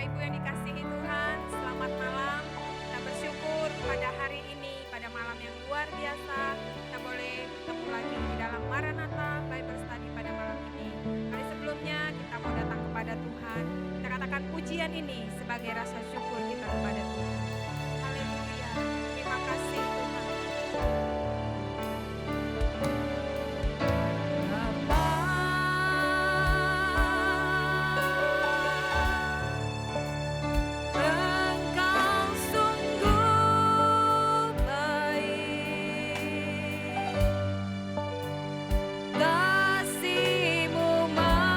Ibu yang dikasihi Tuhan, selamat malam. Kita bersyukur pada hari ini, pada malam yang luar biasa, kita boleh bertemu lagi di dalam Maranatha Bible Study pada malam ini. Kali sebelumnya kita mau datang kepada Tuhan, kita katakan pujian ini sebagai rasa syukur kita kepada Tuhan. Haleluya, terima kasih Tuhan. Kasih-Mu melimpah.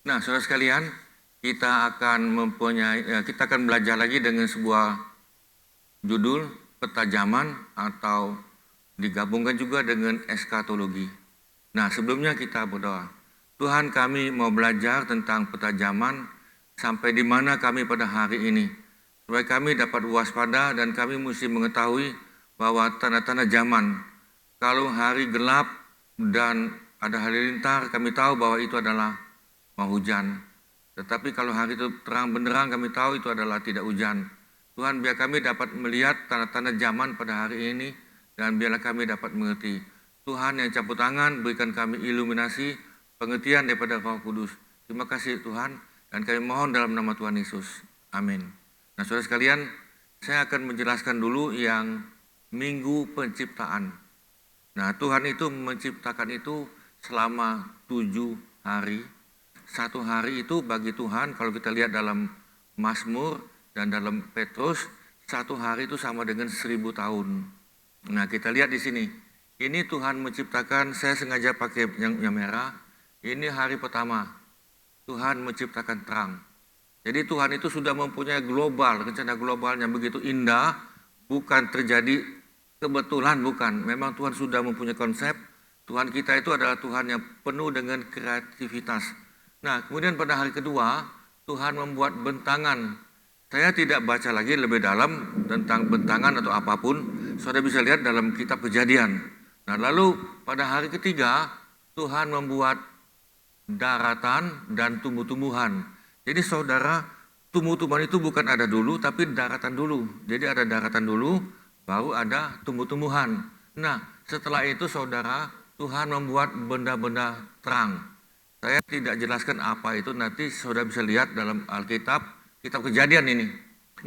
Nah, saudara sekalian, kita akan belajar lagi dengan sebuah judul peta zaman atau digabungkan juga dengan eskatologi. Nah, sebelumnya kita berdoa. Tuhan, kami mau belajar tentang peta zaman sampai di mana kami pada hari ini. Supaya kami dapat waspada dan kami mesti mengetahui bahwa tanda-tanda zaman. Kalau hari gelap dan ada halilintar, kami tahu bahwa itu adalah mau hujan. Tetapi kalau hari itu terang benderang, kami tahu itu adalah tidak hujan. Tuhan, biar kami dapat melihat tanda-tanda zaman pada hari ini dan biarlah kami dapat mengerti. Tuhan yang campur tangan, berikan kami iluminasi, pengertian daripada Roh Kudus. Terima kasih Tuhan, dan kami mohon dalam nama Tuhan Yesus. Amin. Nah, saudara sekalian, saya akan menjelaskan dulu yang Minggu Penciptaan. Nah, Tuhan itu menciptakan itu selama 7 hari. 1 hari itu bagi Tuhan, kalau kita lihat dalam Mazmur dan dalam Petrus, 1 hari itu sama dengan 1000 tahun. Nah, kita lihat di sini. Ini Tuhan menciptakan, saya sengaja pakai yang merah. Ini hari pertama. Tuhan menciptakan terang. Jadi Tuhan itu sudah mempunyai global, rencana globalnya begitu indah, bukan terjadi kebetulan, bukan. Memang Tuhan sudah mempunyai konsep. Tuhan kita itu adalah Tuhan yang penuh dengan kreativitas. Nah, kemudian pada hari kedua, Tuhan membuat bentangan. Saya tidak baca lagi lebih dalam tentang bentangan atau apapun. Saudara bisa lihat dalam kitab Kejadian. Nah, lalu pada hari ketiga, Tuhan membuat daratan dan tumbuh-tumbuhan. Jadi saudara, tumbuh-tumbuhan itu bukan ada dulu, tapi daratan dulu. Jadi ada daratan dulu, baru ada tumbuh-tumbuhan. Nah, setelah itu saudara, Tuhan membuat benda-benda terang. Saya tidak jelaskan apa itu, nanti saudara bisa lihat dalam Alkitab, kitab Kejadian ini.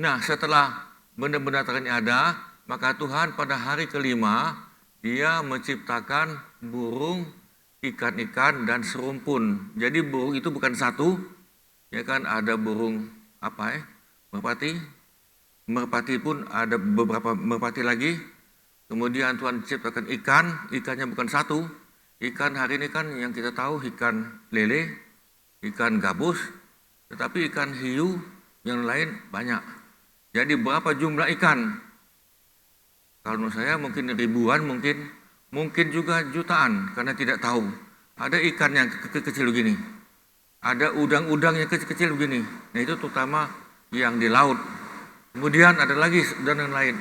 Nah, setelah benda-benda terang ini ada, maka Tuhan pada hari kelima, Dia menciptakan burung, ikan-ikan, dan serumpun. Jadi burung itu bukan satu, ya kan, ada burung merpati. Merpati pun ada beberapa merpati lagi. Kemudian Tuhan ciptakan ikan, ikannya bukan satu. Ikan hari ini kan yang kita tahu ikan lele, ikan gabus, tetapi ikan hiu yang lain banyak. Jadi berapa jumlah ikan? Kalau menurut saya mungkin ribuan, mungkin juga jutaan, karena tidak tahu. Ada ikan yang kecil begini, ada udang-udang yang kecil begini. Nah, itu terutama yang di laut. Kemudian ada lagi dan yang lain.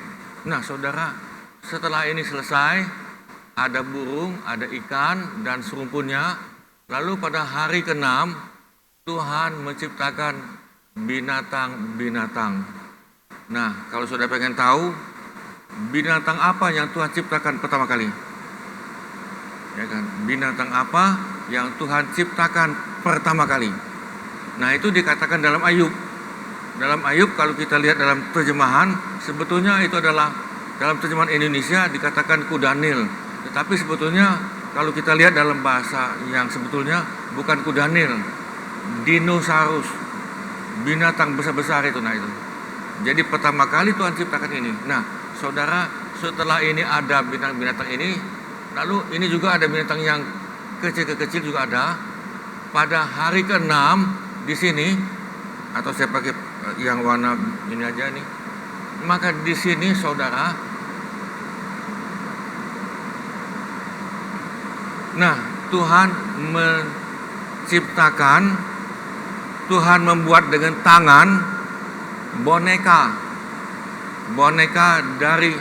Nah, saudara, setelah ini selesai, ada burung, ada ikan, dan serumpunnya. Lalu pada hari ke-6, Tuhan menciptakan binatang-binatang. Nah, kalau saudara pengen tahu, binatang apa yang Tuhan ciptakan pertama kali? Ya kan? Binatang apa yang Tuhan ciptakan pertama kali? Nah, itu dikatakan dalam Ayub. Dalam Ayub, kalau kita lihat dalam terjemahan, sebetulnya itu adalah dalam terjemahan Indonesia dikatakan kuda Nil. Tetapi sebetulnya kalau kita lihat dalam bahasa yang sebetulnya bukan kuda Nil, dinosaurus, binatang besar-besar itu. Nah, itu. Jadi pertama kali Tuhan ciptakan ini. Nah, saudara, setelah ini ada binatang-binatang ini, lalu ini juga ada binatang yang kecil-kecil juga ada. Pada hari ke-6 di sini, atau saya pakai yang warna ini aja nih. Maka di sini saudara, nah, Tuhan menciptakan, Tuhan membuat dengan tangan boneka dari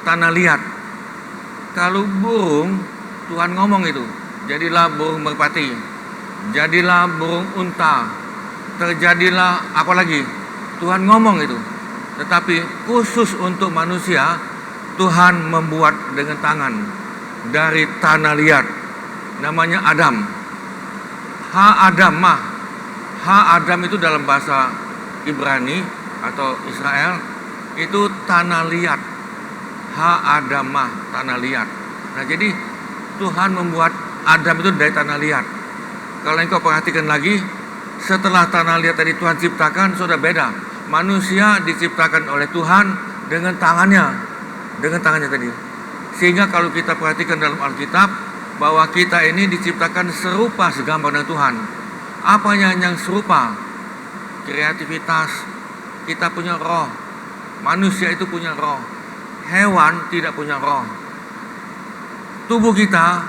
tanah liat. Kalau burung, Tuhan ngomong itu, jadilah burung merpati, jadilah burung unta, terjadilah apa lagi, Tuhan ngomong itu. Tetapi khusus untuk manusia, Tuhan membuat dengan tangan dari tanah liat, namanya Adam. Adam itu dalam bahasa Ibrani atau Israel itu tanah liat. Adamah, tanah liat. Nah, jadi Tuhan membuat Adam itu dari tanah liat. Kalau engkau perhatikan lagi, setelah tanah liat tadi Tuhan ciptakan, sudah beda. Manusia diciptakan oleh Tuhan dengan tangannya tadi. Sehingga kalau kita perhatikan dalam Alkitab, bahwa kita ini diciptakan serupa segambar dengan Tuhan. apanya yang serupa, kreativitas, kita punya roh, manusia itu punya roh, hewan tidak punya roh. Tubuh kita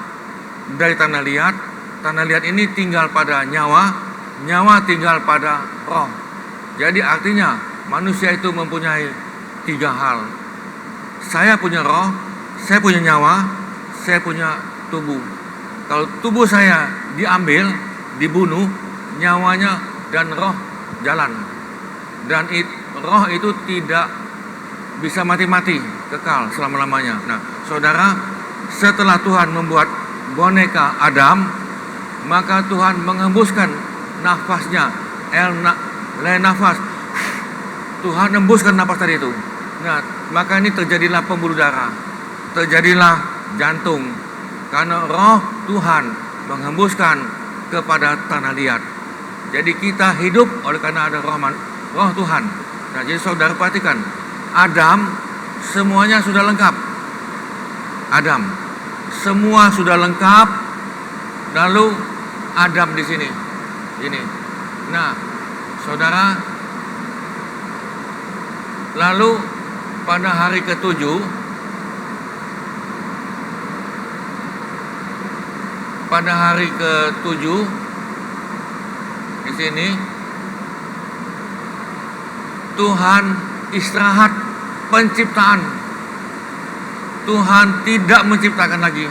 dari tanah liat ini tinggal pada nyawa, nyawa tinggal pada roh. Jadi artinya manusia itu mempunyai 3 hal. Saya punya roh, saya punya nyawa, saya punya tubuh. Kalau tubuh saya diambil, dibunuh, nyawanya dan roh jalan. Dan roh itu tidak bisa mati-mati, kekal selama-lamanya. Nah, saudara, setelah Tuhan membuat boneka Adam, maka Tuhan menghembuskan nafasnya, nafas. Tuhan hembuskan nafas tadi itu. Nah, maka ini terjadilah pembuluh darah, terjadilah jantung, karena roh Tuhan menghembuskan kepada tanah liat. Jadi kita hidup oleh karena ada roh Tuhan. Nah, jadi saudara perhatikan, Adam semuanya sudah lengkap. Adam semua sudah lengkap. Lalu Adam di sini. Ini. Nah, saudara, lalu pada hari ke-7 di sini Tuhan istirahat penciptaan. Tuhan tidak menciptakan lagi.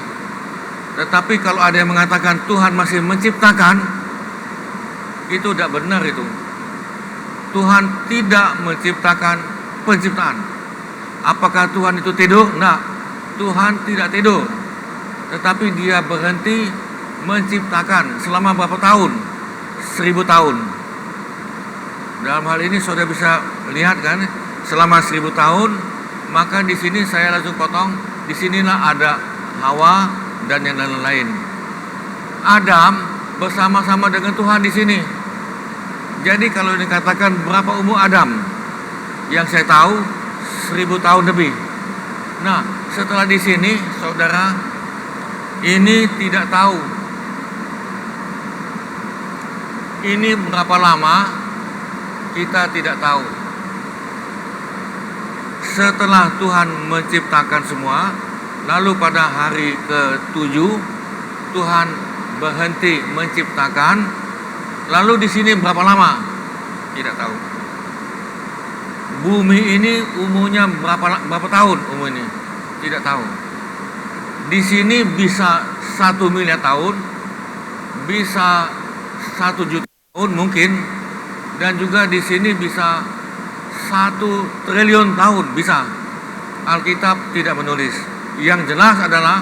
Tetapi kalau ada yang mengatakan Tuhan masih menciptakan, itu tidak benar itu. Tuhan tidak menciptakan penciptaan. Apakah Tuhan itu tidur? Nah, Tuhan tidak tidur. Tetapi dia berhenti menciptakan selama berapa tahun? 1000 tahun. Dalam hal ini saudara bisa lihat kan, selama 1000 tahun, maka di sini saya langsung potong, di sinilah ada Hawa dan yang lain-lain. Adam bersama-sama dengan Tuhan di sini. Jadi kalau dikatakan berapa umur Adam? Yang saya tahu 1000 tahun lebih. Nah, setelah di sini, saudara, ini tidak tahu. Ini berapa lama? Kita tidak tahu. Setelah Tuhan menciptakan semua, lalu pada hari ke-7 Tuhan berhenti menciptakan. Lalu di sini berapa lama? Tidak tahu. Bumi ini umurnya berapa tahun umur ini? Tidak tahu. Di sini bisa 1 miliar tahun, bisa 1 juta tahun mungkin, dan juga di sini bisa 1 triliun tahun bisa. Alkitab tidak menulis. Yang jelas adalah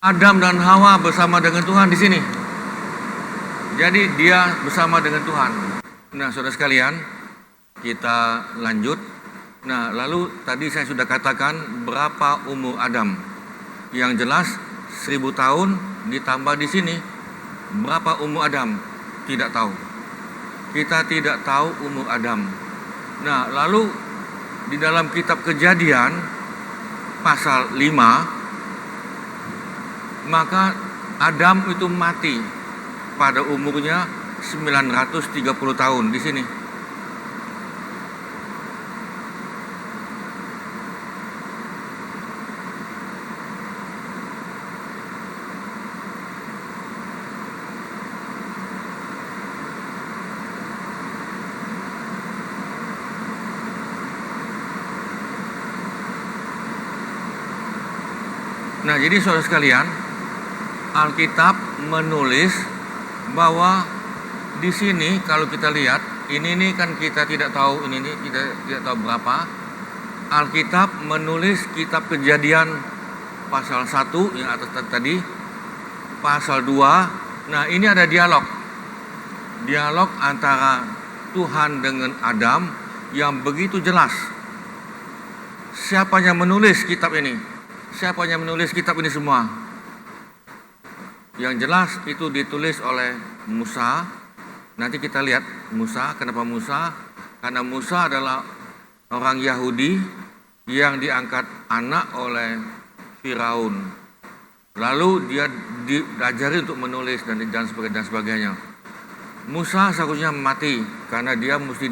Adam dan Hawa bersama dengan Tuhan di sini. Jadi dia bersama dengan Tuhan. Nah, saudara sekalian, kita lanjut. Nah, lalu tadi saya sudah katakan berapa umur Adam. Yang jelas 1000 tahun ditambah di sini. Berapa umur Adam? Tidak tahu. Kita tidak tahu umur Adam. Nah, lalu di dalam kitab Kejadian pasal 5, maka Adam itu mati pada umurnya 930 tahun di sini. Nah, jadi saudara sekalian, Alkitab menulis bahwa di sini kalau kita lihat, ini kan kita tidak tahu, ini kita tidak tahu berapa. Alkitab menulis kitab Kejadian pasal 1 yang atas tadi, pasal 2. Nah, ini ada dialog antara Tuhan dengan Adam yang begitu jelas. Siapa yang menulis kitab ini? Siapa yang menulis kitab ini semua? Yang jelas itu ditulis oleh Musa. Nanti kita lihat Musa. Kenapa Musa? Karena Musa adalah orang Yahudi yang diangkat anak oleh Firaun. Lalu dia diajari untuk menulis dan sebagainya. Musa seharusnya mati karena dia mesti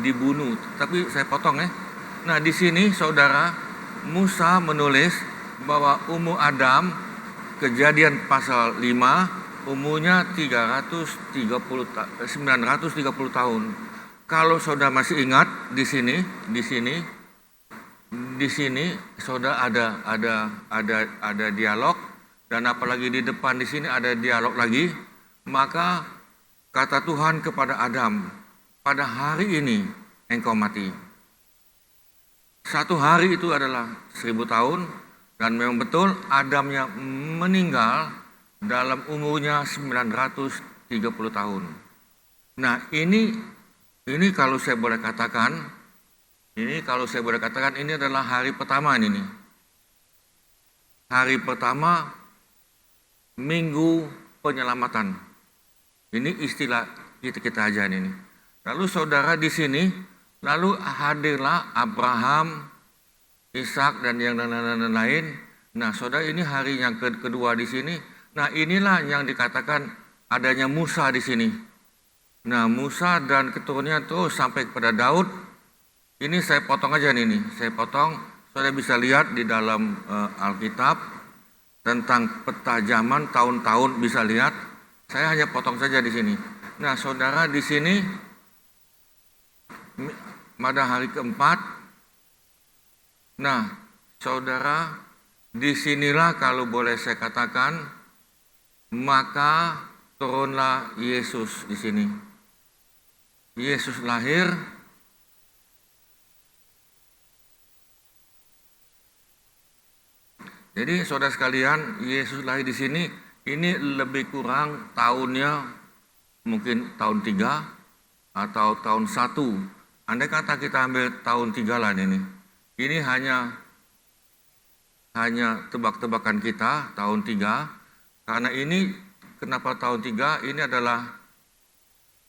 dibunuh. Tapi saya potong ya. Nah, di sini saudara, Musa menulis bahwa umur Adam, Kejadian pasal 5, umurnya 930 tahun. Kalau saudara masih ingat di sini saudara ada dialog, dan apalagi di depan di sini ada dialog lagi. Maka kata Tuhan kepada Adam, pada hari ini engkau mati. Satu hari itu adalah 1000 tahun, dan memang betul Adamnya meninggal dalam umurnya 930 tahun. Nah, ini kalau saya boleh katakan, ini adalah hari pertama ini. Hari pertama minggu penyelamatan. Ini istilah kita aja ini. Lalu saudara di sini, lalu hadirlah Abraham, Ishak dan yang lain. Nah, saudara, ini hari yang kedua di sini. Nah, inilah yang dikatakan adanya Musa di sini. Nah, Musa dan keturunannya terus sampai kepada Daud. Ini saya potong aja nih. Saya potong. Saudara bisa lihat di dalam Alkitab tentang peta zaman tahun-tahun, bisa lihat. Saya hanya potong saja di sini. Nah, saudara, di sini pada hari keempat. Nah, saudara, disinilah kalau boleh saya katakan, maka turunlah Yesus di sini. Yesus lahir. Jadi saudara sekalian, Yesus lahir di sini. Ini lebih kurang tahunnya mungkin tahun 3 atau tahun 1. Andai kata kita ambil tahun 3 lah ini. Ini hanya tebak-tebakan kita tahun 3. Karena ini, kenapa tahun 3? Ini adalah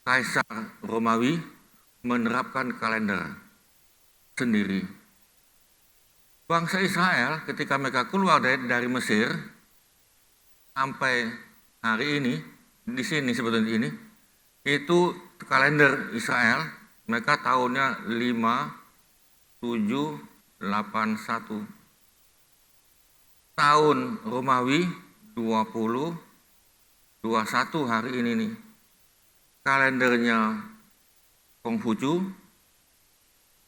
Kaisar Romawi menerapkan kalender sendiri. Bangsa Israel ketika mereka keluar dari Mesir sampai hari ini, di sini sebetulnya ini, itu kalender Israel, mereka tahunnya 5781. Tahun Romawi 2021 hari ini nih. Kalendernya Konghucu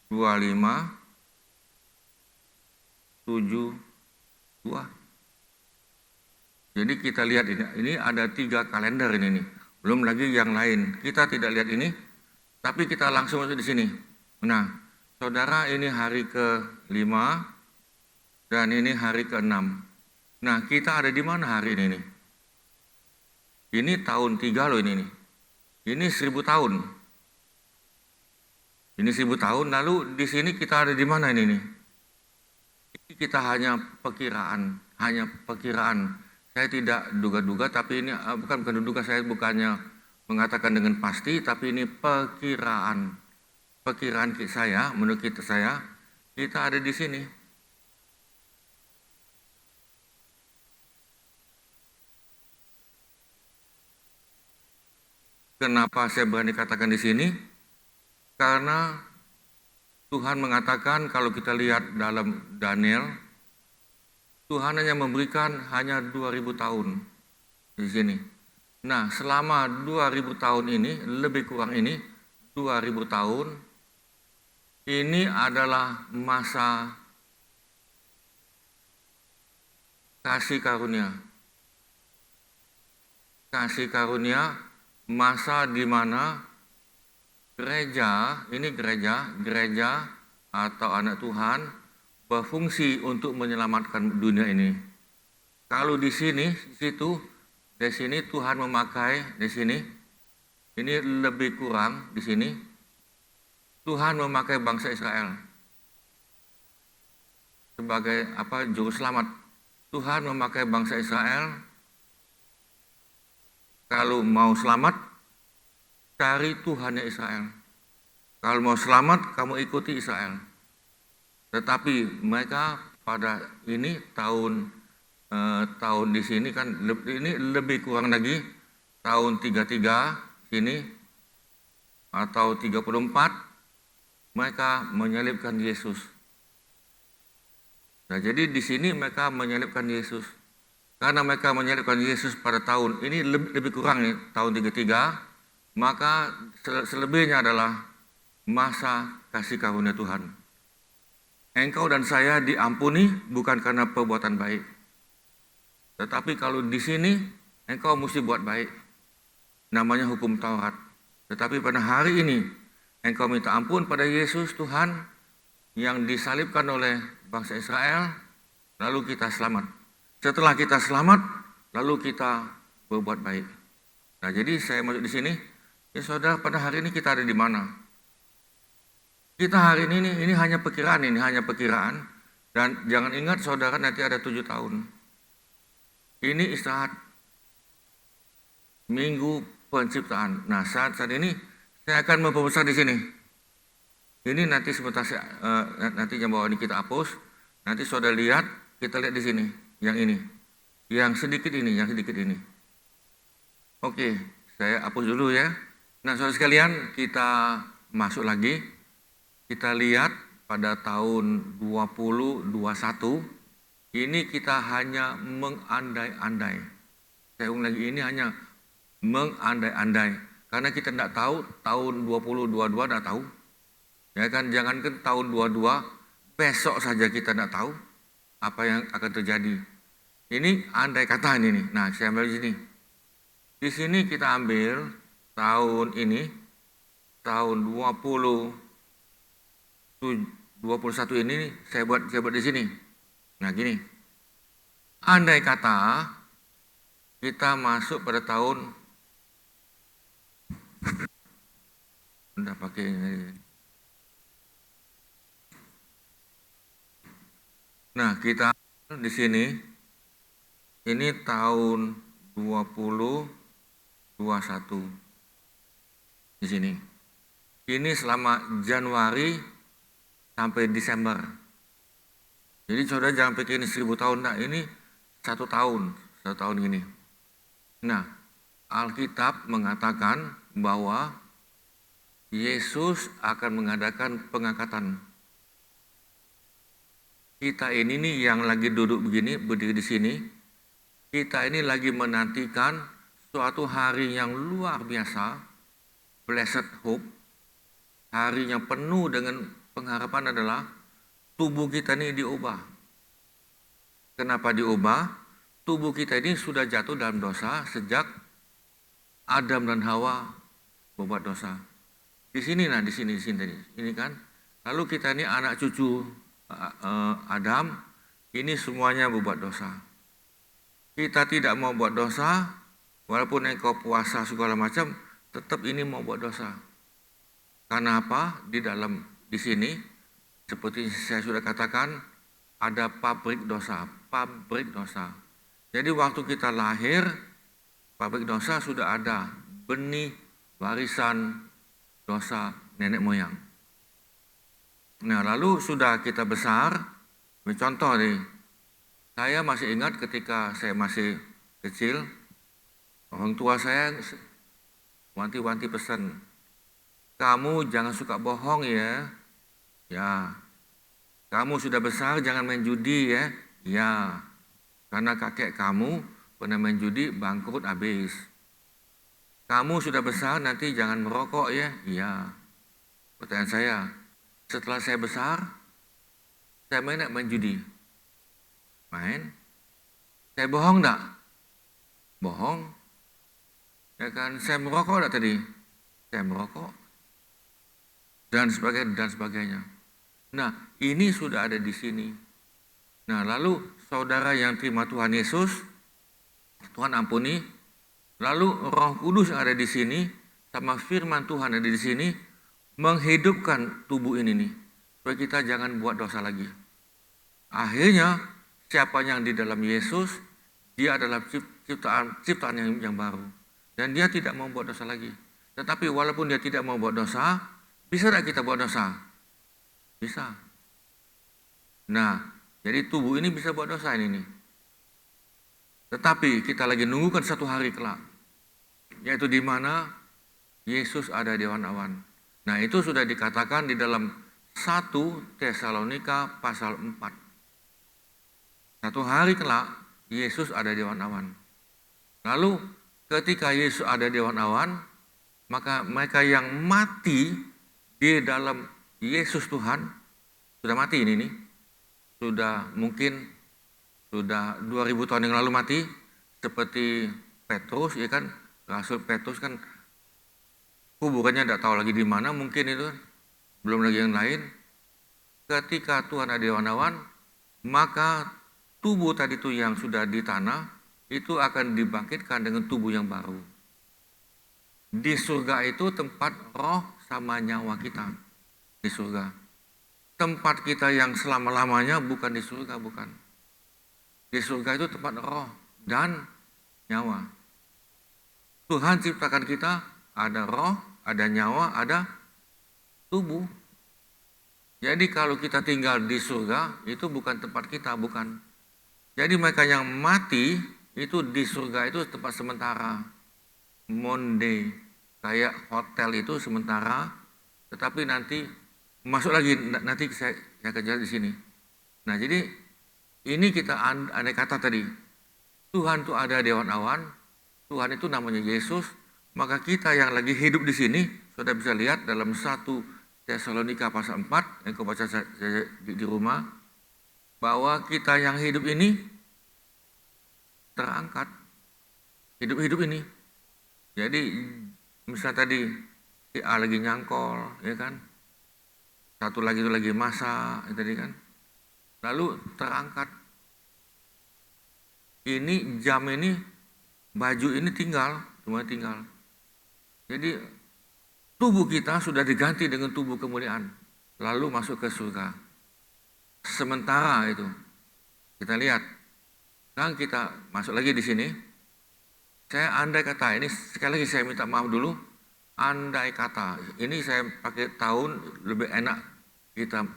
2572. Jadi kita lihat ini ada 3 kalender ini nih. Belum lagi yang lain. Kita tidak lihat ini, tapi kita langsung masuk di sini. Nah, saudara, ini hari ke-5 dan ini hari ke-6. Nah, kita ada di mana hari ini nih? Ini tahun 3 loh ini nih. Ini 1000 tahun. Ini 1000 tahun. Lalu di sini kita ada di mana ini nih? Ini kita hanya perkiraan. Saya tidak duga-duga, tapi ini bukan duga, saya bukannya mengatakan dengan pasti, tapi ini perkiraan. Perkiraan saya, menurut saya, kita ada di sini. Kenapa saya berani katakan di sini? Karena Tuhan mengatakan, kalau kita lihat dalam Daniel, Tuhan hanya memberikan hanya 2000 tahun di sini. Nah, selama 2000 tahun ini, lebih kurang ini, 2000 tahun, ini adalah masa kasih karunia. Kasih karunia, masa di mana gereja atau anak Tuhan berfungsi untuk menyelamatkan dunia ini. Kalau di sini Tuhan memakai di sini, ini lebih kurang di sini, Tuhan memakai bangsa Israel sebagai juru selamat. Tuhan memakai bangsa Israel. Kalau mau selamat, cari Tuhannya Israel. Kalau mau selamat, kamu ikuti Israel. Tetapi mereka pada ini tahun di sini kan ini lebih kurang lagi tahun 33 sini atau 34, mereka menyalibkan Yesus. Nah, jadi di sini mereka menyalibkan Yesus. Karena mereka menyalibkan Yesus pada tahun ini lebih kurang nih, tahun 33, maka selebihnya adalah masa kasih karunia Tuhan. Engkau dan saya diampuni bukan karena perbuatan baik. Tetapi kalau di sini engkau mesti buat baik. Namanya hukum Taurat. Tetapi pada hari ini engkau minta ampun pada Yesus Tuhan yang disalibkan oleh bangsa Israel, lalu kita selamat. Setelah kita selamat, lalu kita berbuat baik. Nah, jadi saya masuk di sini, ya saudara, pada hari ini kita ada di mana? Kita hari ini hanya perkiraan, dan jangan ingat saudara nanti ada 7 tahun. Ini istirahat minggu penciptaan. Nah, saat ini saya akan memperbesar di sini. Ini nanti sebentar nanti yang bawah ini kita hapus. Nanti saudara lihat, kita lihat di sini. Yang ini, yang sedikit ini. Oke, saya hapus dulu ya. Nah, saudara sekalian, kita masuk lagi. Kita lihat pada tahun 2021, ini kita hanya mengandai-andai. Saya ulang lagi, ini hanya mengandai-andai. Karena kita tidak tahu, tahun 2022 tidak tahu. Ya kan, jangankan tahun 22, besok saja kita tidak tahu apa yang akan terjadi. Ini andai kata ini nih. Nah, saya ambil di sini. Di sini kita ambil tahun ini, tahun 2021 ini saya buat di sini. Nah, gini. Andai kata kita masuk pada tahun udah pakai ini. Nah, kita di sini ini tahun 2021 di sini. Ini selama Januari sampai Desember. Jadi saudara jangan pikir ini 1000 tahun, nah ini 1 tahun ini. Nah, Alkitab mengatakan bahwa Yesus akan mengadakan pengangkatan. Kita ini nih yang lagi duduk begini, berdiri di sini, kita ini lagi menantikan suatu hari yang luar biasa, blessed hope, hari yang penuh dengan pengharapan adalah tubuh kita ini diubah. Kenapa diubah? Tubuh kita ini sudah jatuh dalam dosa sejak Adam dan Hawa berbuat dosa. Di sini tadi, ini kan. Lalu kita ini anak cucu Adam, ini semuanya berbuat dosa. Kita tidak mau buat dosa, walaupun engkau puasa segala macam, tetap ini mau buat dosa. Karena apa? Di sini, seperti saya sudah katakan, ada pabrik dosa. Jadi waktu kita lahir, pabrik dosa sudah ada, benih warisan dosa nenek moyang. Nah, lalu sudah kita besar, contoh nih, saya masih ingat ketika saya masih kecil, orang tua saya wanti-wanti pesan, kamu jangan suka bohong ya. Ya. Kamu sudah besar jangan main judi ya. Ya. Karena kakek kamu pernah main judi bangkrut habis. Kamu sudah besar nanti jangan merokok ya. Iya. Pertanyaan saya, setelah saya besar, saya main judi. Main. Saya bohong enggak? Bohong. Ya kan, saya merokok enggak tadi? Saya merokok. Dan sebagainya. Nah, ini sudah ada di sini. Nah, lalu saudara yang terima Tuhan Yesus, Tuhan ampuni, lalu Roh Kudus yang ada di sini, sama firman Tuhan ada di sini, menghidupkan tubuh ini nih, supaya kita jangan buat dosa lagi. Akhirnya, siapa yang di dalam Yesus, dia adalah ciptaan yang baru. Dan dia tidak mau buat dosa lagi. Tetapi walaupun dia tidak mau buat dosa, bisa tidak kita buat dosa? Bisa. Nah, jadi tubuh ini bisa buat dosa ini nih. Tetapi kita lagi nunggukan satu hari kelak. Yaitu di mana Yesus ada di awan-awan. Nah, itu sudah dikatakan di dalam 1 Tesalonika pasal 4. Satu hari kelak, Yesus ada di awan-awan. Lalu, ketika Yesus ada di awan-awan, maka mereka yang mati di dalam Yesus Tuhan, sudah mati ini nih, sudah mungkin sudah 2000 tahun yang lalu mati, seperti Petrus, ya kan, Rasul Petrus kan kuburannya tidak tahu lagi di mana, mungkin itu kan, belum lagi yang lain. Ketika Tuhan ada di awan-awan, maka tubuh tadi itu yang sudah di tanah, itu akan dibangkitkan dengan tubuh yang baru. Di surga itu tempat roh sama nyawa kita. Di surga. Tempat kita yang selama-lamanya bukan di surga, bukan. Di surga itu tempat roh dan nyawa. Tuhan ciptakan kita, ada roh, ada nyawa, ada tubuh. Jadi kalau kita tinggal di surga, itu bukan tempat kita, bukan. Jadi mereka yang mati, itu di surga itu tempat sementara. Monde, kayak hotel itu sementara, tetapi nanti masuk lagi, nanti saya kerja di sini. Nah, jadi ini kita andai kata tadi, Tuhan itu ada di awan-awan, Tuhan itu namanya Yesus, maka kita yang lagi hidup di sini, sudah bisa lihat dalam 1 Tesalonika pasal 4, yang kau baca di rumah, bahwa kita yang hidup ini terangkat, hidup-hidup ini. Jadi misalnya tadi si A lagi nyangkol, ya kan, satu lagi itu lagi masak, ya tadi kan, lalu terangkat. Ini jam ini, baju ini tinggal, semua tinggal. Jadi tubuh kita sudah diganti dengan tubuh kemuliaan, lalu masuk ke surga. Sementara itu kita lihat, sekarang kita masuk lagi di sini. Saya andai kata, ini sekali lagi saya minta maaf dulu, andai kata, ini saya pakai tahun lebih enak kita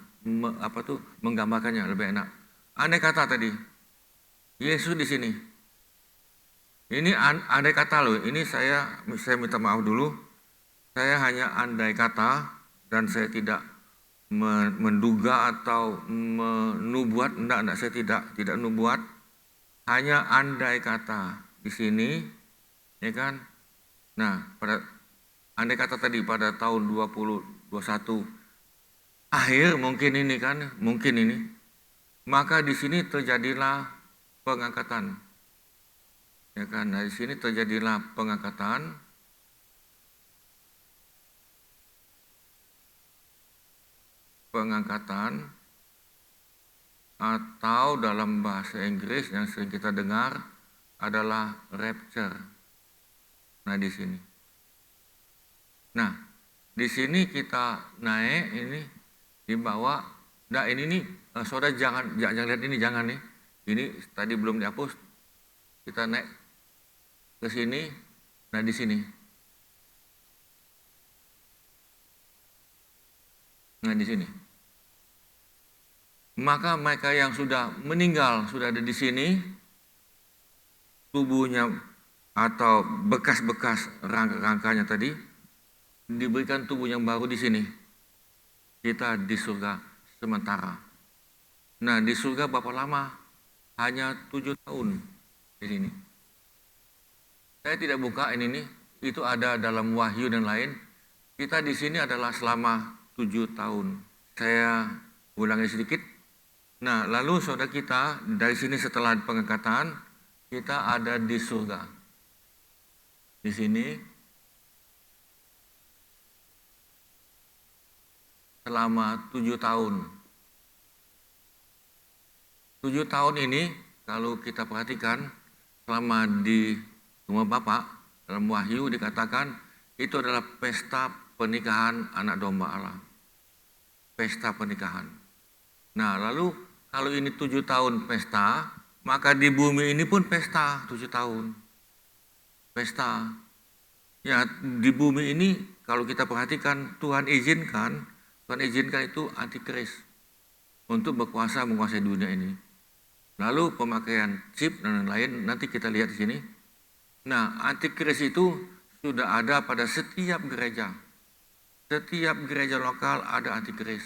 menggambarkannya lebih enak. Andai kata tadi, Yesus di sini. Ini andai kata loh, ini saya minta maaf dulu, saya hanya andai kata dan saya tidak menduga atau menubuat, enggak, saya tidak nubuat, hanya andai kata di sini. Ya kan? Nah, andai kata tadi pada tahun 2021 akhir mungkin ini kan, mungkin ini, maka di sini terjadilah pengangkatan. Ya kan? Nah, di sini terjadilah pengangkatan. Pengangkatan atau dalam bahasa Inggris yang sering kita dengar adalah rapture. Nah, di sini. Nah, di sini kita naik ini dibawa. Nah, ini nih, saudara jangan lihat ini, jangan nih. Ini tadi belum dihapus. Kita naik ke sini. Nah, di sini. Nah, di sini. Maka mereka yang sudah meninggal sudah ada di sini, tubuhnya atau bekas-bekas rangka-rangkanya tadi diberikan tubuh yang baru di sini. Kita di surga sementara. Nah, di surga berapa lama? Hanya 7 tahun di sini. Saya tidak buka ini nih, itu ada dalam Wahyu dan lain. Kita di sini adalah selama 7 tahun. Saya ulangi sedikit. Nah, lalu saudara kita dari sini setelah pengangkatan, kita ada di surga. Di sini selama 7 tahun. 7 tahun ini kalau kita perhatikan selama di rumah Bapak dalam Wahyu dikatakan itu adalah pesta pernikahan anak domba Allah. Pesta pernikahan. Nah, lalu kalau ini 7 tahun pesta, maka di bumi ini pun pesta 7 tahun. Pesta. Ya, di bumi ini kalau kita perhatikan Tuhan izinkan itu antikris untuk berkuasa menguasai dunia ini. Lalu pemakaian chip dan lain-lain nanti kita lihat di sini. Nah, antikris itu sudah ada pada setiap gereja. Setiap gereja lokal ada antikris.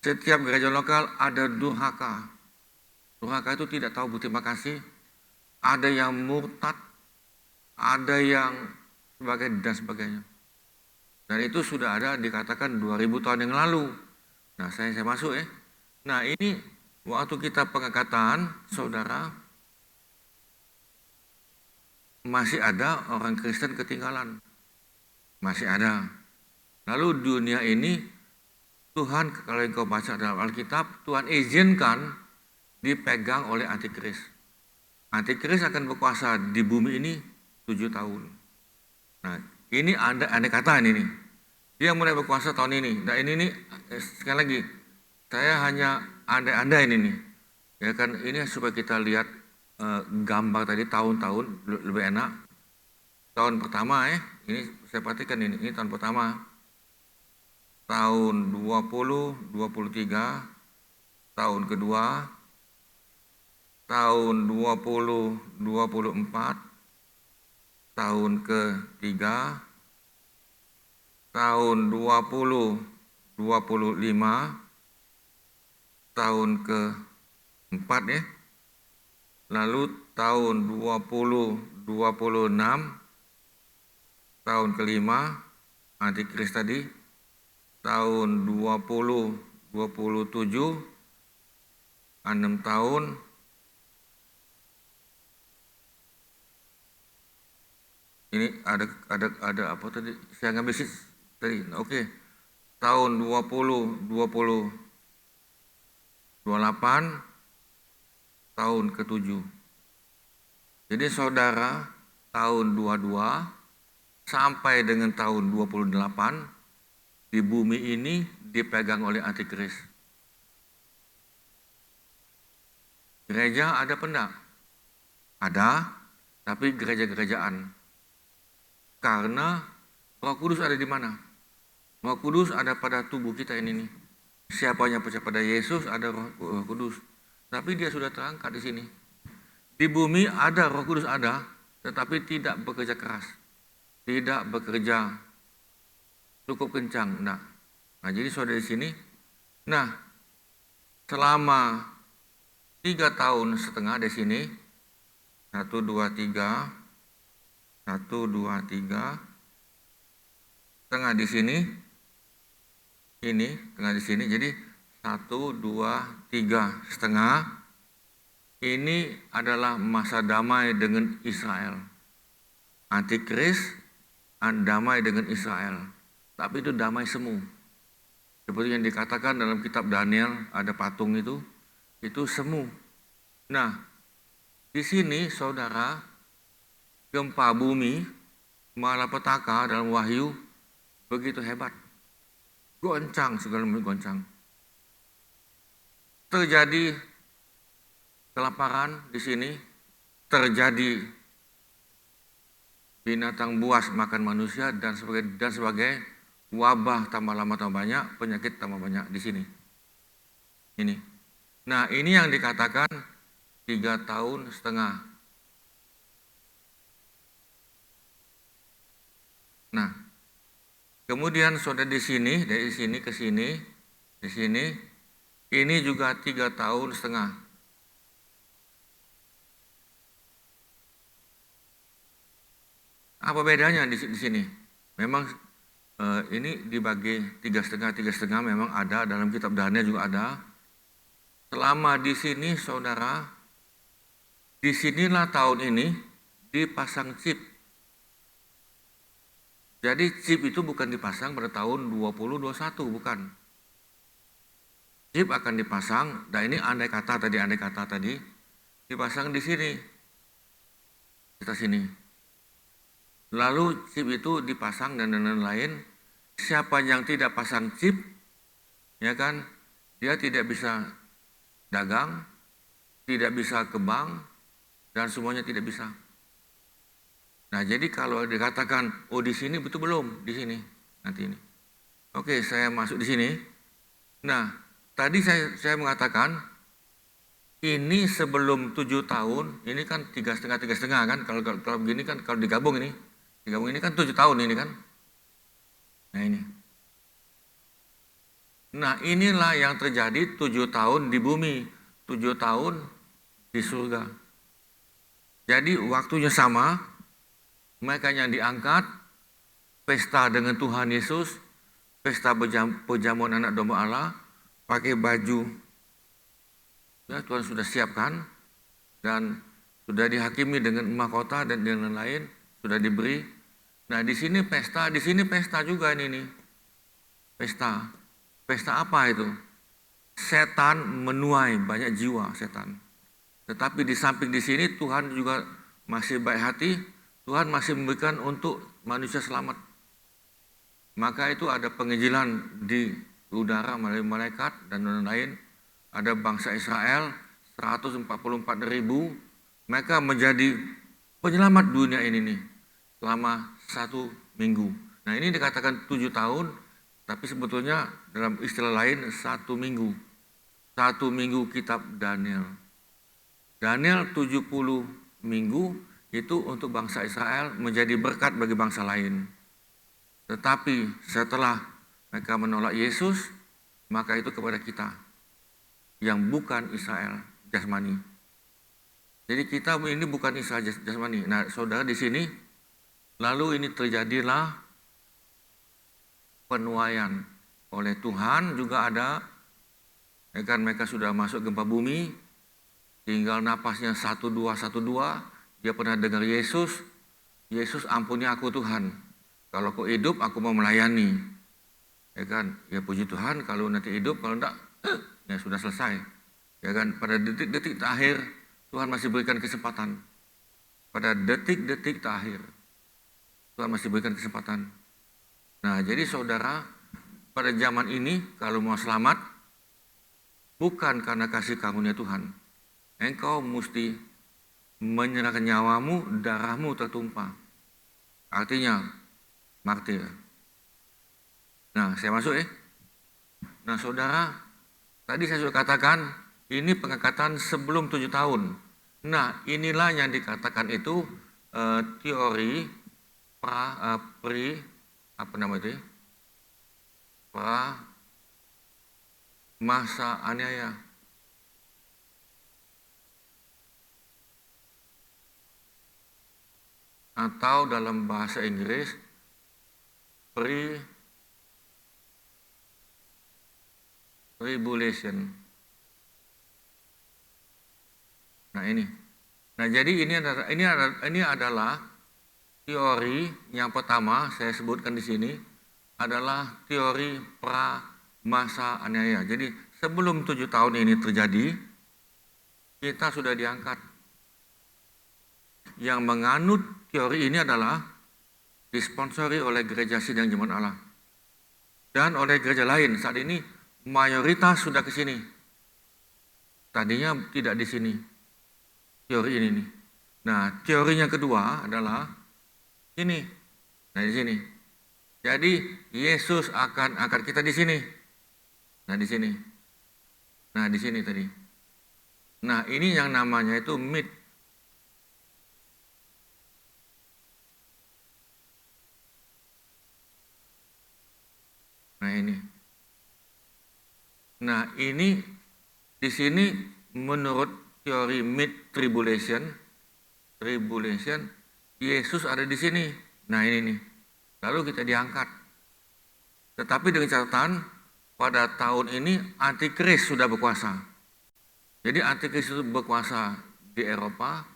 Setiap gereja lokal ada durhaka. Durhaka itu tidak tahu berterima kasih. Ada yang murtad, ada yang dan sebagainya. Dan itu sudah ada dikatakan 2000 tahun yang lalu. Nah, saya masuk ya. Nah, ini waktu kita pengangkatan, saudara, masih ada orang Kristen ketinggalan. Masih ada. Lalu dunia ini, Tuhan, kalau engkau baca dalam Alkitab, Tuhan izinkan dipegang oleh antikris. Antikris akan berkuasa di bumi ini 7 tahun. Nah, ini andai kata ini nih. Dia mulai berkuasa tahun ini. Nah, ini nih, sekali lagi, saya hanya andai-andai ini nih. Ya kan, ini supaya kita lihat gambar tadi tahun-tahun lebih enak. Tahun pertama ini saya perhatikan ini tahun pertama. Tahun 20, 23, tahun kedua, tahun 20, 24, tahun ketiga, tahun 20, 25, tahun keempat ya. Lalu tahun 20, 26, tahun kelima, antikris tadi, tahun 20, 27, 6 tahun, ini ada apa tadi? Saya ngambil tadi, oke. Tahun 20, 20, 28, tahun ke-7. Jadi saudara, tahun 22 sampai dengan tahun 28 di bumi ini dipegang oleh antikris. Gereja ada apa enggak? Ada, tapi gereja-gerejaan. Karena Roh Kudus ada di mana? Roh Kudus ada pada tubuh kita ini nih. Siapa yang percaya pada Yesus ada Roh Kudus. Tapi dia sudah terangkat di sini. Di bumi ada Roh Kudus ada, tetapi tidak bekerja keras. Tidak bekerja cukup kencang. Nah, jadi saudara di sini. Nah, selama 3 tahun setengah di sini, 1, 2, 3, 1, 2, 3, tengah di sini, ini tengah di sini, jadi 1, 2, 3 setengah, ini adalah masa damai dengan Israel. Antikris damai dengan Israel, tapi itu damai semu. Seperti yang dikatakan dalam kitab Daniel, ada patung itu semu. Nah, di sini saudara, gempa bumi, malapetaka dalam Wahyu begitu hebat. Goncang, segala macam goncang. Terjadi kelaparan di sini, terjadi binatang buas makan manusia dan sebagai wabah tambah lama tambah banyak, penyakit tambah banyak di sini. Ini. Nah, ini yang dikatakan 3 tahun setengah. Nah, kemudian saudara di sini, dari sini ke sini, di sini, ini juga 3 tahun setengah. Apa bedanya di sini? Memang ini dibagi 3,5 memang ada dalam kitab Daniel juga ada. Selama di sini saudara, disinilah tahun ini dipasang chip. Jadi chip itu bukan dipasang pada tahun 2021, bukan. Chip akan dipasang, dan ini andai kata tadi dipasang di sini, kita sini. Lalu chip itu dipasang dan lain-lain. Siapa yang tidak pasang chip, ya kan, dia tidak bisa dagang, tidak bisa ke bank, dan semuanya tidak bisa. Nah, jadi kalau dikatakan, oh di sini betul belum, di sini, nanti ini. Oke, saya masuk di sini. Nah, tadi saya mengatakan, ini sebelum 7 tahun, ini kan 3,5 kan, kalau begini kan, kalau digabung ini, digabung ini kan 7 tahun ini kan. Nah ini. Nah inilah yang terjadi 7 tahun di bumi, 7 tahun di surga. Jadi waktunya sama, mereka yang diangkat, pesta dengan Tuhan Yesus, pesta perjamuan anak domba Allah, pakai baju, ya Tuhan sudah siapkan, dan sudah dihakimi dengan mahkota dan lain-lain, sudah diberi. Nah di sini pesta juga ini nih, pesta. Pesta apa itu? Setan menuai banyak jiwa setan. Tetapi di samping di sini Tuhan juga masih baik hati, Tuhan masih memberikan untuk manusia selamat. Maka itu ada penginjilan di udara melalui malaikat dan lain-lain. Ada bangsa Israel 144.000, mereka menjadi penyelamat dunia ini nih selama 1 minggu. Nah ini dikatakan 7 tahun, tapi sebetulnya dalam istilah lain 1 minggu. 1 minggu kitab Daniel. Daniel 70 minggu itu untuk bangsa Israel menjadi berkat bagi bangsa lain. Tetapi setelah mereka menolak Yesus, maka itu kepada kita yang bukan Israel jasmani. Jadi kita ini bukan Israel jasmani. Nah, saudara di sini, lalu ini terjadilah penuaian oleh Tuhan juga ada. Ya kan, mereka sudah masuk gempa bumi, tinggal napasnya 12, dia pernah dengar Yesus, Yesus ampuni aku Tuhan, kalau kau hidup aku mau melayani. Ya kan, ya puji Tuhan kalau nanti hidup, kalau enggak, ya sudah selesai. Ya kan, pada detik-detik terakhir Tuhan masih berikan kesempatan. Pada detik-detik terakhir Tuhan masih berikan kesempatan. Nah, jadi saudara, pada zaman ini kalau mau selamat, bukan karena kasih karunia Tuhan. Engkau mesti menyerahkan nyawamu, darahmu tertumpah. Artinya, martir. Nah, saya masuk ya. Nah, saudara, tadi saya sudah katakan, ini pengangkatan sebelum 7 tahun. Nah, inilah yang dikatakan itu teori masa aniaya. Atau dalam bahasa Inggris pre-tribulation. Nah ini. Nah jadi ini adalah teori yang pertama saya sebutkan di sini adalah teori masa aniaya. Jadi sebelum 7 tahun ini terjadi, kita sudah diangkat. Yang menganut teori ini adalah disponsori oleh gereja sidang zaman Allah. Dan oleh gereja lain. Saat ini mayoritas sudah ke sini. Tadinya tidak di sini. Teori ini nih. Nah, teorinya kedua adalah ini. Nah, di sini. Jadi Yesus akan angkat kita di sini. Nah, di sini. Nah, di sini tadi. Nah, ini yang namanya itu mid. Nah, ini. Nah, ini di sini menurut teori mid tribulation, Yesus ada di sini. Nah, ini nih. Lalu kita diangkat. Tetapi dengan catatan pada tahun ini antikris sudah berkuasa. Jadi antikris itu berkuasa di Eropa.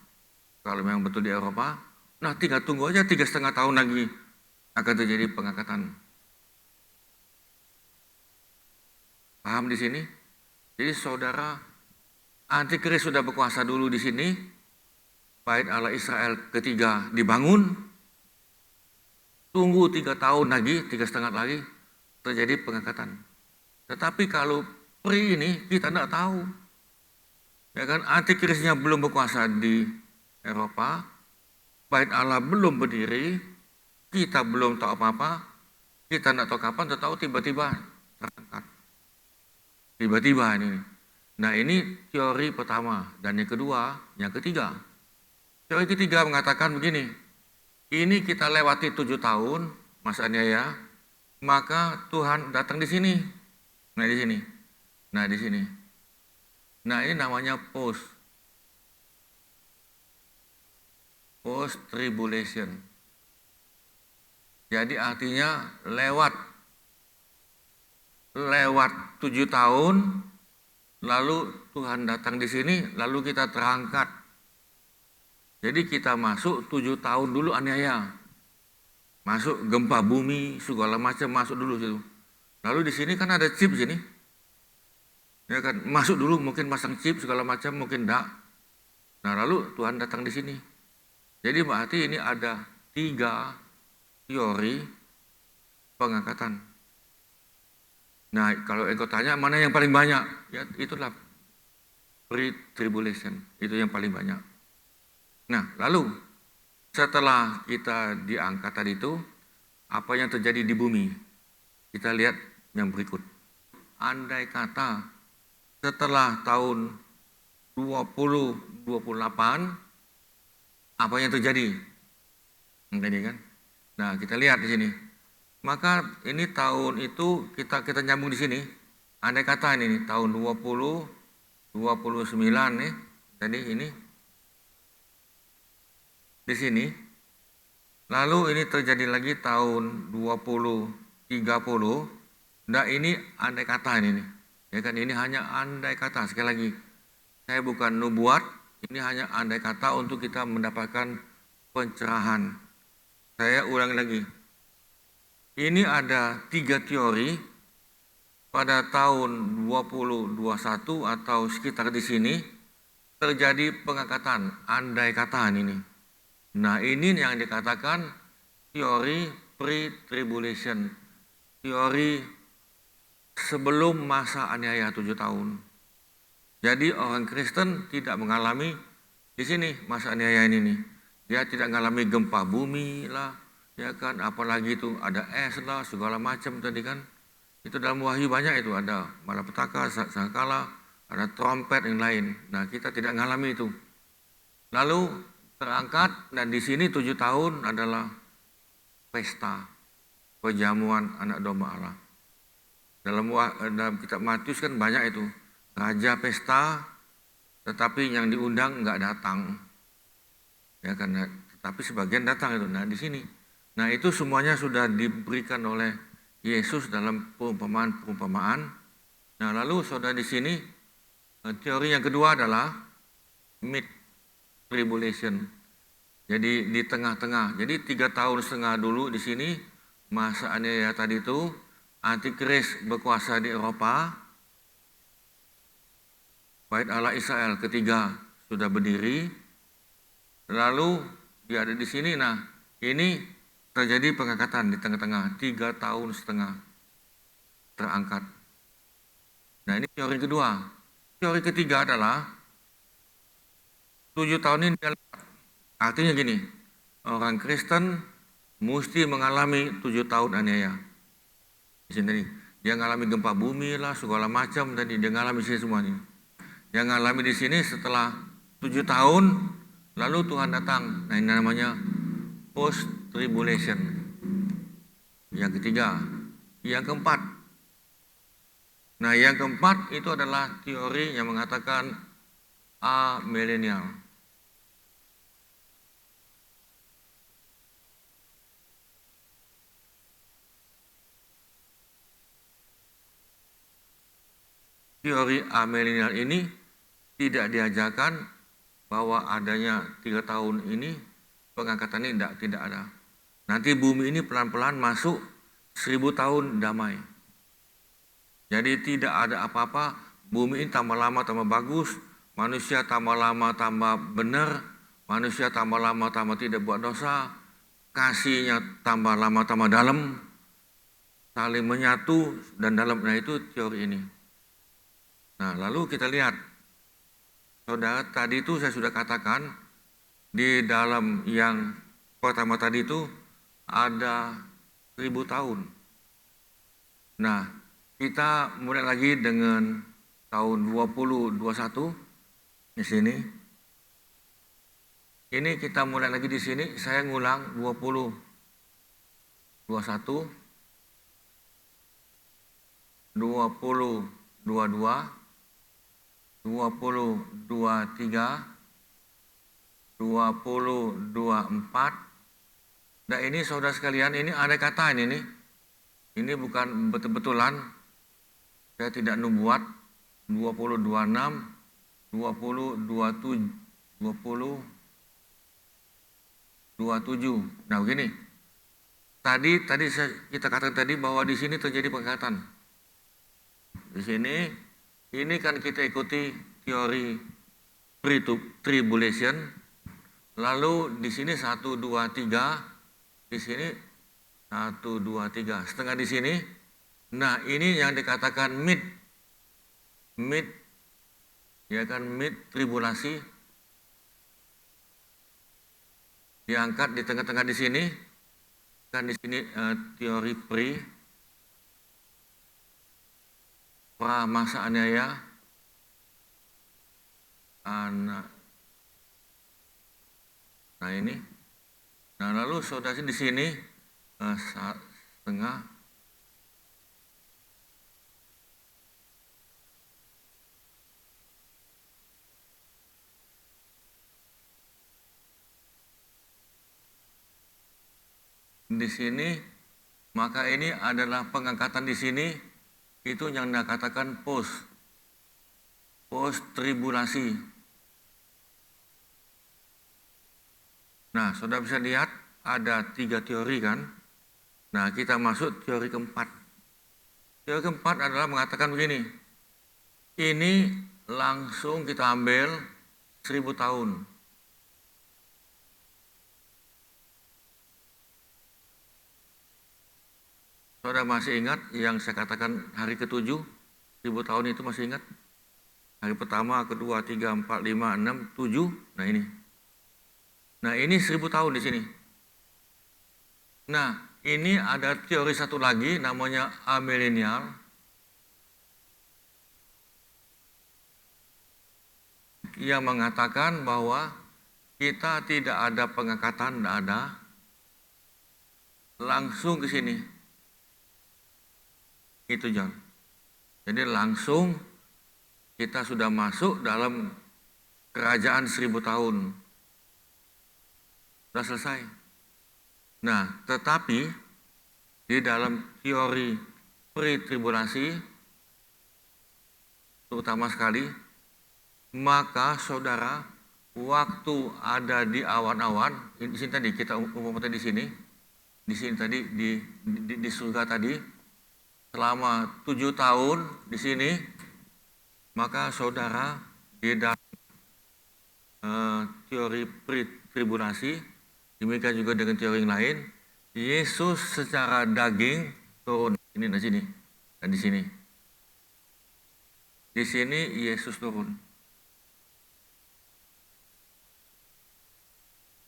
Kalau memang betul di Eropa, nah tinggal tunggu aja 3,5 tahun lagi akan terjadi pengangkatan. Paham di sini? Jadi saudara, antikris sudah berkuasa dulu di sini. Bait Allah Israel ketiga dibangun. Tunggu 3 tahun lagi, 3,5 lagi terjadi pengangkatan. Tetapi kalau pre ini kita tidak tahu. Ya kan, antikrisnya belum berkuasa di Eropa. Bait Allah belum berdiri. Kita belum tahu apa-apa. Kita tidak tahu kapan, tahu tiba-tiba terangkat. Tiba-tiba ini. Nah ini teori pertama. Dan yang kedua, yang ketiga. Teori ketiga mengatakan begini. ini kita lewati 7 tahun masa aniaya, maka Tuhan datang di sini. Nah, di sini. Nah, di sini. Nah, ini namanya post tribulation. Jadi artinya lewat 7 tahun, lalu Tuhan datang di sini, lalu kita terangkat. Jadi kita masuk 7 tahun dulu aniaya, masuk gempa bumi segala macam, masuk dulu situ. Lalu di sini kan ada chip sini, ya kan, masuk dulu, mungkin pasang chip segala macam, mungkin enggak. Nah, lalu Tuhan datang di sini. Jadi berarti ini ada 3 teori pengangkatan. Nah, kalau engkau tanya mana yang paling banyak, ya itulah pre-tribulation, itu yang paling banyak. Nah, lalu setelah kita diangkat tadi itu, apa yang terjadi di bumi? Kita lihat yang berikut. Andai kata setelah tahun 2028, apa yang terjadi? Ini kan? Nah, kita lihat di sini. Maka ini tahun itu kita nyambung di sini. Andai kata ini tahun 29 nih, tadi ini di sini. Lalu ini terjadi lagi tahun 2030. Nah, ini andai kata ini nih. Ya kan, ini hanya andai kata. Sekali lagi, saya bukan nubuat, ini hanya andai kata untuk kita mendapatkan pencerahan. Saya ulangi lagi. Ini ada 3 teori pada tahun 2021 atau sekitar di sini terjadi pengangkatan, andai kata ini. Nah, ini yang dikatakan teori pre-tribulation, teori sebelum masa aniaya 7 tahun. Jadi orang Kristen tidak mengalami di sini masa aniaya ini nih. Dia tidak mengalami gempa bumi lah, ya kan, apalagi itu ada es lah, segala macam tadi kan. Itu dalam Wahyu banyak itu, ada malapetaka, sangkala, ada trompet yang lain. Nah, kita tidak mengalami itu. Lalu terangkat, dan di sini 7 tahun adalah pesta perjamuan anak domba Allah. Dalam kitab Matius kan banyak itu, raja pesta, tetapi yang diundang nggak datang. Ya kan, tetapi sebagian datang itu. Nah, di sini. Nah, itu semuanya sudah diberikan oleh Yesus dalam perumpamaan. Nah, lalu saudara di sini teori yang kedua adalah mid tribulation. Jadi di tengah-tengah. Jadi 3 tahun setengah dulu di sini masa aniaya tadi itu, Antikris berkuasa di Eropa. Bait Allah Israel ketiga sudah berdiri. Lalu dia ada di sini. Nah, ini terjadi pengangkatan di tengah-tengah, 3 tahun setengah terangkat. Nah, ini teori kedua. Teori ketiga adalah 7 tahun ini artinya gini, orang Kristen mesti mengalami 7 tahun aniaya. Di sini tadi, dia mengalami gempa bumi lah, segala macam tadi, dia mengalami sini semuanya. Dia mengalami di sini setelah 7 tahun, lalu Tuhan datang. Nah, ini namanya post tribulation. Yang ketiga, yang keempat. Nah, yang keempat itu adalah teori yang mengatakan amillennial. Teori amillennial ini tidak diajarkan bahwa adanya 3 tahun ini pengangkatan ini tidak ada. Nanti bumi ini pelan-pelan masuk 1000 tahun damai. Jadi tidak ada apa-apa, bumi ini tambah lama tambah bagus, manusia tambah lama tambah benar, manusia tambah lama tambah tidak buat dosa, kasihnya tambah lama tambah dalam, saling menyatu dan dalam. Nah, itu teori ini. Nah, lalu kita lihat, saudara, tadi itu saya sudah katakan, di dalam yang pertama tadi itu ada 1000 tahun. Nah, kita mulai lagi dengan tahun 2021 di sini. Ini kita mulai lagi di sini, saya ngulang 20, 21, 20, 22, 20, 23, 20, 24. Nah ini saudara sekalian, ini ada kata ini nih. Ini bukan betul-betulan. Saya tidak nubuat. 20, 26, 20, 27, 20, 27. Nah begini. Tadi kita katakan tadi bahwa di sini terjadi pengangkatan. Di sini, ini kan kita ikuti teori pre-tribulation. Lalu di sini 1, 2, 3, di sini 1, 2, 3, setengah di sini. Nah ini yang dikatakan mid, ya kan, mid tribulasi, diangkat di tengah-tengah di sini. Kan di sini teori pra masa aniaya anak. Nah ini, nah lalu saudara di sini setengah. Di sini, maka ini adalah pengangkatan di sini, itu yang dikatakan post tribulasi. Nah, saudara bisa lihat ada 3 teori kan. Nah, kita masuk teori keempat. Teori keempat adalah mengatakan begini. Ini langsung kita ambil 1000 tahun. Saudara masih ingat yang saya katakan hari ke-7, 1000 tahun itu masih ingat? Hari pertama, kedua, 3, 4, 5, 6, 7. Nah ini. Nah ini 1000 tahun di sini. Nah ini ada teori satu lagi namanya amilenial. Yang mengatakan bahwa kita tidak ada pengangkatan, tidak ada. Langsung ke sini. Itu John. Jadi langsung kita sudah masuk dalam kerajaan 1000 tahun. Sudah selesai. Nah, tetapi di dalam teori pre-tribulasi, terutama sekali, maka saudara, waktu ada di awan-awan, di sini tadi kita umpamanya di sini tadi di surga tadi, selama 7 tahun di sini, maka saudara di dalam teori pre-tribulasi, demikian juga dengan teori yang lain, Yesus secara daging turun ini di sini dan di sini. Di sini Yesus turun.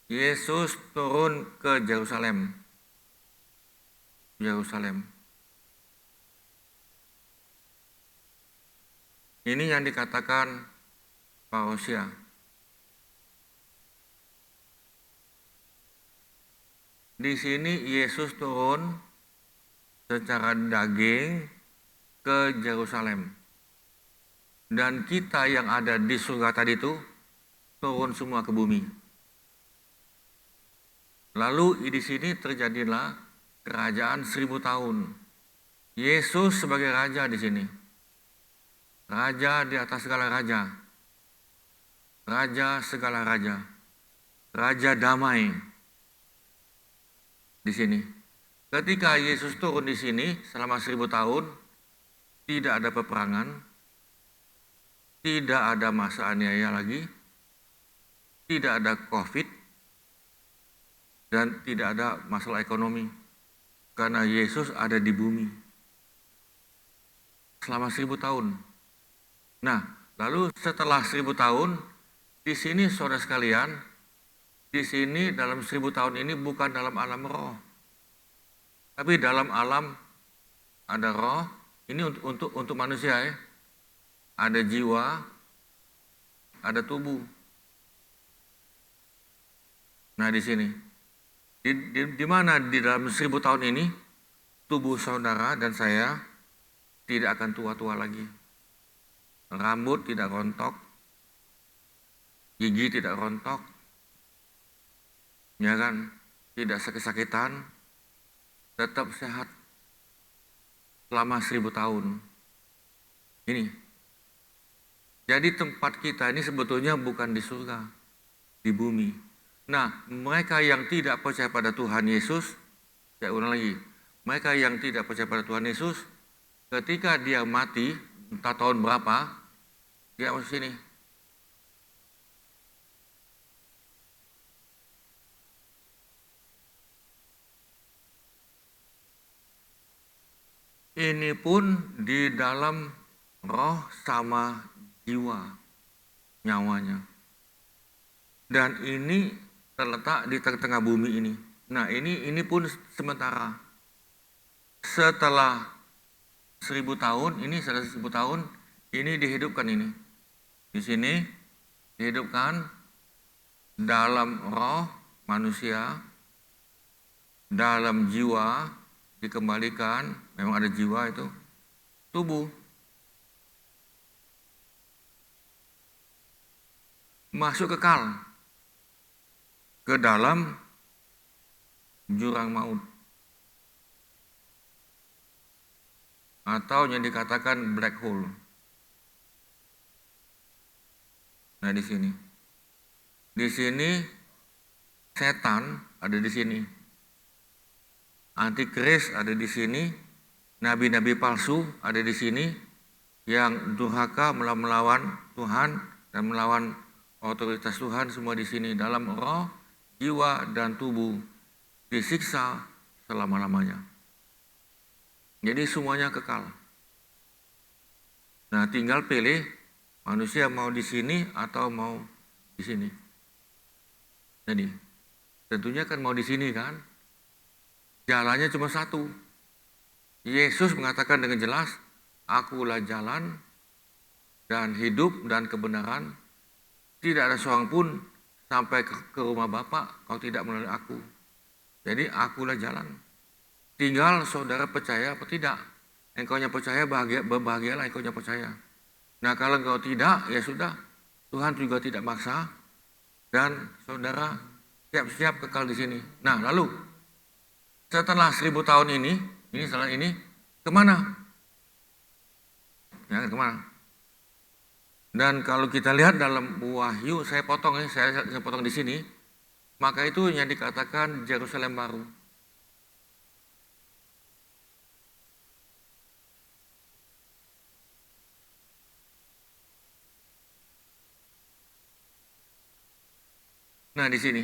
Yesus turun ke Yerusalem. Ini yang dikatakan parousia. Di sini Yesus turun secara daging ke Yerusalem. Dan kita yang ada di surga tadi itu turun semua ke bumi. Lalu di sini terjadilah kerajaan 1000 tahun. Yesus sebagai raja di sini. Raja di atas segala raja. Raja segala raja. Raja damai. Di sini. Ketika Yesus turun di sini selama 1000 tahun, tidak ada peperangan, tidak ada masa aniaya lagi, tidak ada COVID, dan tidak ada masalah ekonomi. Karena Yesus ada di bumi. Selama 1000 tahun. Nah, lalu setelah 1000 tahun, di sini saudara sekalian, di sini dalam 1000 tahun ini bukan dalam alam roh. Tapi dalam alam ada roh, ini untuk manusia ya. Ada jiwa, ada tubuh. Nah di sini, di mana di dalam 1000 tahun ini tubuh saudara dan saya tidak akan tua-tua lagi. Rambut tidak rontok, gigi tidak rontok, ya kan, tidak sakit-sakitan, tetap sehat selama 1000 tahun. Ini. Jadi tempat kita ini sebetulnya bukan di surga, di bumi. Nah, mereka yang tidak percaya pada Tuhan Yesus, saya ulang lagi, mereka yang tidak percaya pada Tuhan Yesus, ketika dia mati, entah tahun berapa, dia masuk sini. Ini pun di dalam roh sama jiwa, nyawanya. Dan ini terletak di tengah-tengah bumi ini. Nah ini pun sementara. Setelah 1000 tahun, ini setelah 1000 tahun, ini dihidupkan ini. Di sini dihidupkan dalam roh manusia, dalam jiwa dikembalikan, memang ada jiwa itu, tubuh. Masuk kekal ke dalam jurang maut. Atau yang dikatakan black hole. Nah di sini. Di sini setan ada di sini. Antikris ada di sini. Nabi-nabi palsu ada di sini yang durhaka melawan Tuhan dan melawan otoritas Tuhan, semua di sini dalam roh, jiwa dan tubuh disiksa selama-lamanya. Jadi semuanya kekal. Nah, tinggal pilih manusia mau di sini atau mau di sini. Jadi, tentunya kan mau di sini kan. Jalannya cuma satu. Yesus mengatakan dengan jelas, akulah jalan dan hidup dan kebenaran. Tidak ada seorang pun sampai ke rumah Bapa kalau tidak melalui aku. Jadi akulah jalan. Tinggal saudara percaya apa tidak. Engkau yang percaya berbahagialah engkau yang percaya. Nah kalau engkau tidak, ya sudah. Tuhan juga tidak maksa. Dan saudara siap-siap kekal di sini. Nah lalu setelah 1000 tahun ini setelah ini kemana? Ya kemana? Dan kalau kita lihat dalam Wahyu, saya potong di sini, maka itu yang dikatakan Yerusalem baru. Nah di sini,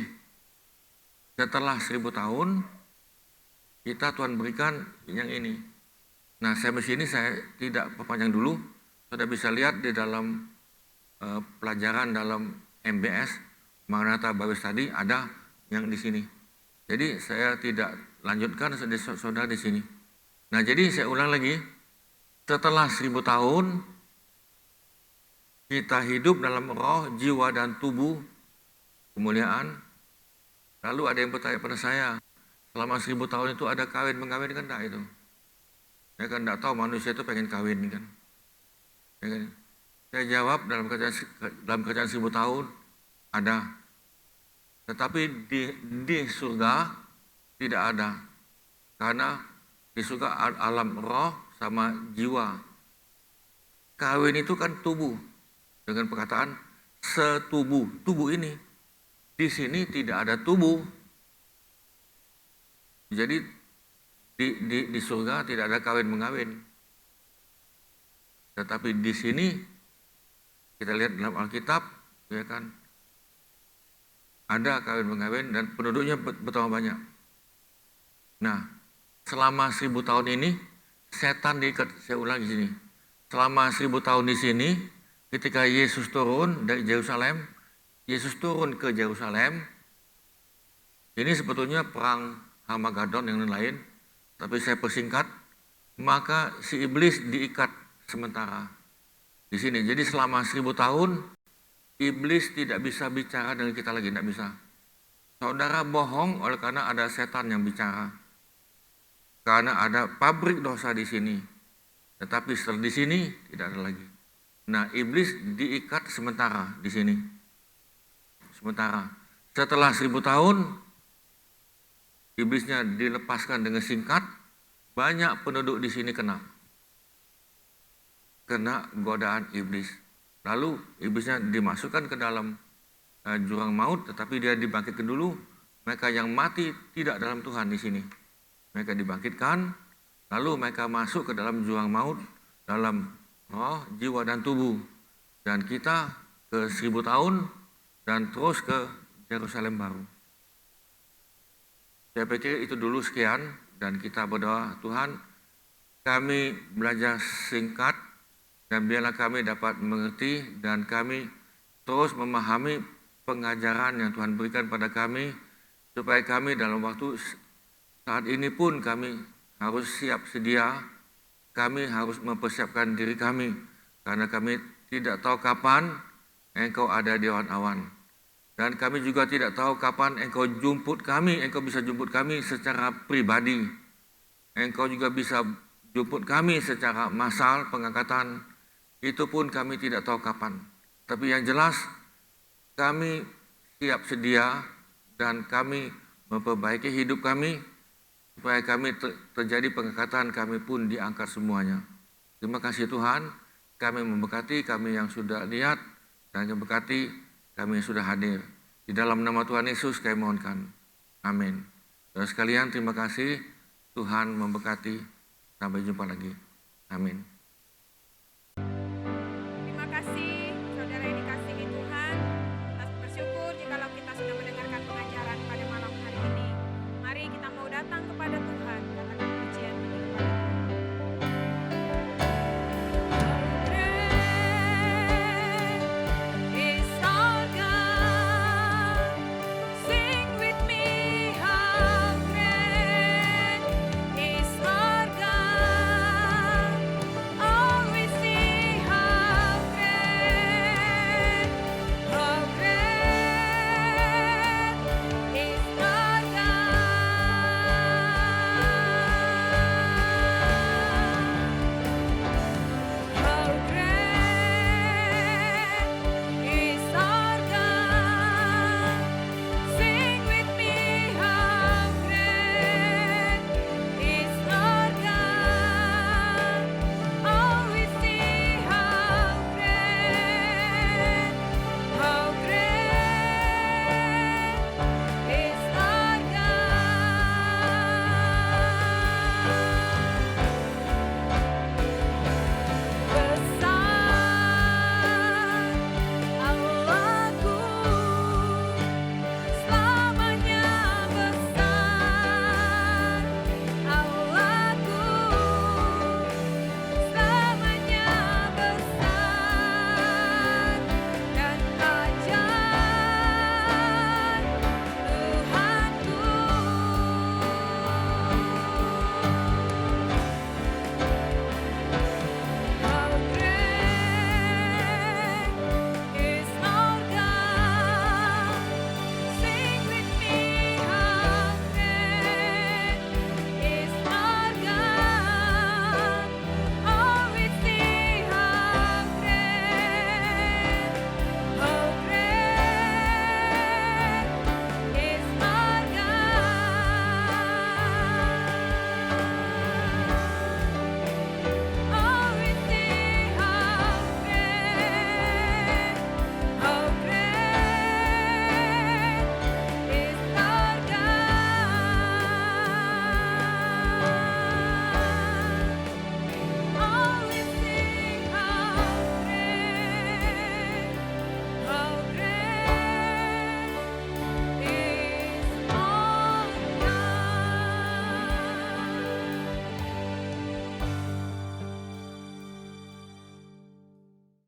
setelah 1000 tahun, kita Tuhan berikan yang ini. Nah saya di sini saya tidak perpanjang dulu, Saudara bisa lihat di dalam pelajaran dalam MBS Maranatha Bible Study ada yang di sini. Jadi saya tidak lanjutkan saudara di sini. Nah jadi saya ulang lagi, setelah 1000 tahun kita hidup dalam roh, jiwa dan tubuh kemuliaan. Lalu ada yang bertanya pada saya, selama 1000 tahun itu ada kawin mengawin kan enggak itu? Saya kan enggak tahu manusia itu pengen kawin kan. Ya kan? Saya jawab dalam kerjaan 1000 tahun ada. Tetapi di surga tidak ada. Karena di surga alam roh sama jiwa. Kawin itu kan tubuh. Dengan perkataan setubuh. Tubuh ini. Di sini tidak ada tubuh. Jadi di surga tidak ada kawin mengawin. Tetapi di sini kita lihat dalam Alkitab, ya kan, ada kawin mengawin dan penduduknya bertambah banyak. Nah, selama 1000 tahun ini setan diikat. Saya ulang di sini. Selama 1000 tahun di sini, ketika Yesus turun dari Yerusalem, Yesus turun ke Yerusalem. Ini sebetulnya perang Harmagedon yang lain, tapi saya persingkat. Maka si iblis diikat sementara di sini. Jadi selama 1000 tahun iblis tidak bisa bicara dengan kita lagi, tidak bisa. Saudara bohong oleh karena ada setan yang bicara. Karena ada pabrik dosa di sini. Tetapi setelah di sini tidak ada lagi. Nah, iblis diikat sementara di sini. Sementara. Setelah 1000 tahun, iblisnya dilepaskan dengan singkat. Banyak penduduk di sini kena godaan iblis. Lalu iblisnya dimasukkan ke dalam jurang maut, tetapi dia dibangkitkan dulu. Mereka yang mati tidak dalam Tuhan di sini. Mereka dibangkitkan, lalu mereka masuk ke dalam jurang maut, dalam roh, jiwa, dan tubuh. Dan kita ke 1000 tahun, dan terus ke Yerusalem baru. Saya pikir itu dulu sekian, dan kita berdoa, Tuhan, kami belajar singkat, dan biarlah kami dapat mengerti, dan kami terus memahami pengajaran yang Tuhan berikan pada kami, supaya kami dalam waktu saat ini pun kami harus siap sedia, kami harus mempersiapkan diri kami, karena kami tidak tahu kapan Engkau ada di awan-awan. Dan kami juga tidak tahu kapan Engkau jemput kami, Engkau bisa jemput kami secara pribadi. Engkau juga bisa jemput kami secara massal pengangkatan, itu pun kami tidak tahu kapan. Tapi yang jelas, kami siap sedia dan kami memperbaiki hidup kami, supaya kami terjadi pengangkatan, kami pun diangkat semuanya. Terima kasih Tuhan, kami memberkati kami yang sudah lihat, dan memberkati kami yang sudah hadir. Di dalam nama Tuhan Yesus kami mohonkan. Amin. Saudara sekalian, terima kasih. Tuhan memberkati. Sampai jumpa lagi. Amin.